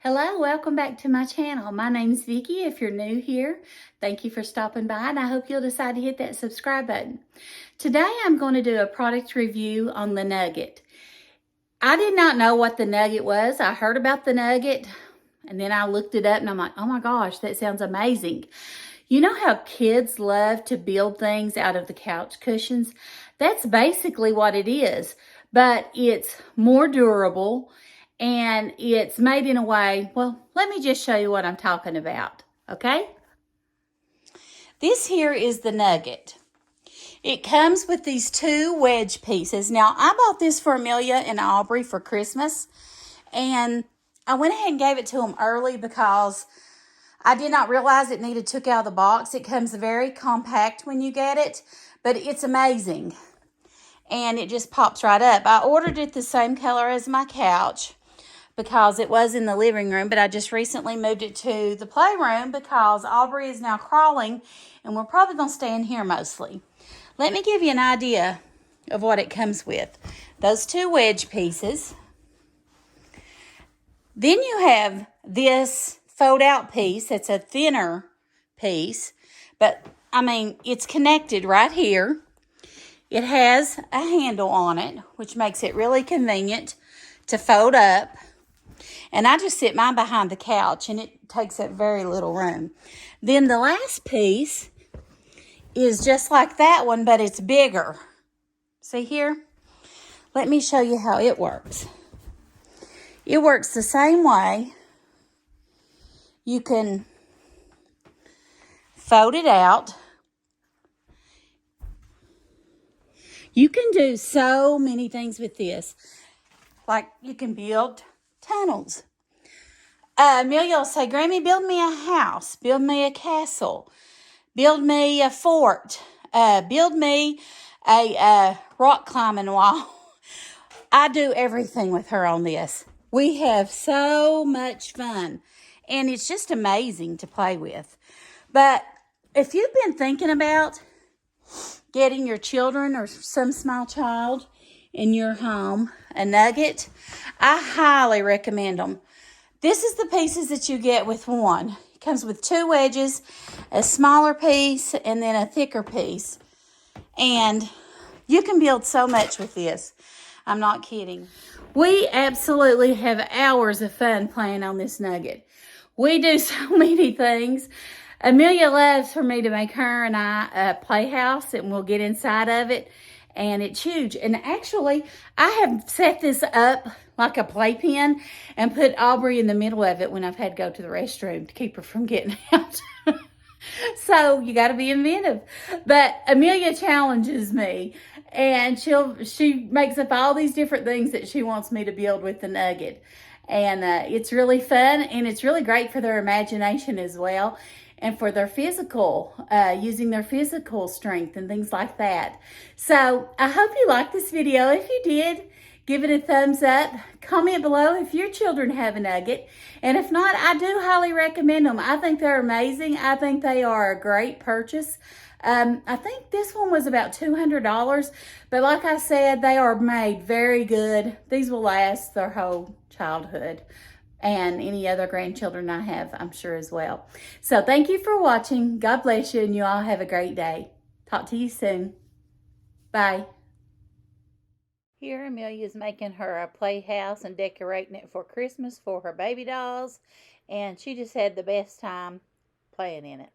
Hello, welcome back to my channel. My name's Vicki. If you're new here, thank you for stopping by, and I hope you'll decide to hit that subscribe button. Today I'm going to do a product review on the Nugget. I did not know what the Nugget was. I heard about the Nugget and then I looked it up and I'm like, oh my gosh, that sounds amazing. You know how kids love to build things out of the couch cushions? That's basically what it is, but it's more durable and it's made in a way, well, let me just show you what I'm talking about, okay? This here is the Nugget. It comes with these two wedge pieces. Now, I bought this for Amelia and Aubrey for Christmas, and I went ahead and gave it to them early because I did not realize it needed took out of the box. It comes very compact when you get it, but it's amazing. And it just pops right up. I ordered it the same color as my couch because it was in the living room, but I just recently moved it to the playroom because Aubrey is now crawling, and we're probably going to stay in here mostly. Let me give you an idea of what it comes with. Those two wedge pieces. Then you have this fold-out piece. It's a thinner piece, but, I mean, it's connected right here. It has a handle on it, which makes it really convenient to fold up. And I just sit mine behind the couch, and it takes up very little room. Then the last piece is just like that one, but it's bigger. See here? Let me show you how it works. It works the same way. You can fold it out. You can do so many things with this. Like you can build tunnels. Amelia will say, Grammy, build me a house. Build me a castle. Build me a fort. Build me a rock climbing wall. I do everything with her on this. We have so much fun. And it's just amazing to play with. But if you've been thinking about getting your children or some small child in your home a Nugget, I highly recommend them. This is the pieces that you get with one. It comes with two wedges, a smaller piece, and then a thicker piece. And you can build so much with this. I'm not kidding. We absolutely have hours of fun playing on this Nugget. We do so many things. Amelia loves for me to make her and I a playhouse, and we'll get inside of it, and it's huge. And actually, I have set this up like a playpen and put Aubrey in the middle of it when I've had to go to the restroom to keep her from getting out. So you got to be inventive. But Amelia challenges me, and she makes up all these different things that she wants me to build with the Nugget. And it's really fun, and it's really great for their imagination as well, and for their physical, using their physical strength and things like that. So I hope you liked this video. If you did, give it a thumbs up. Comment below if your children have a Nugget. And if not, I do highly recommend them. I think they're amazing. I think they are a great purchase. I think this one was about $200. But like I said, they are made very good. These will last their whole childhood. And any other grandchildren I have, I'm sure as well. So thank you for watching. God bless you, and you all have a great day. Talk to you soon. Bye. Here, Amelia's making her a playhouse and decorating it for Christmas for her baby dolls. And she just had the best time playing in it.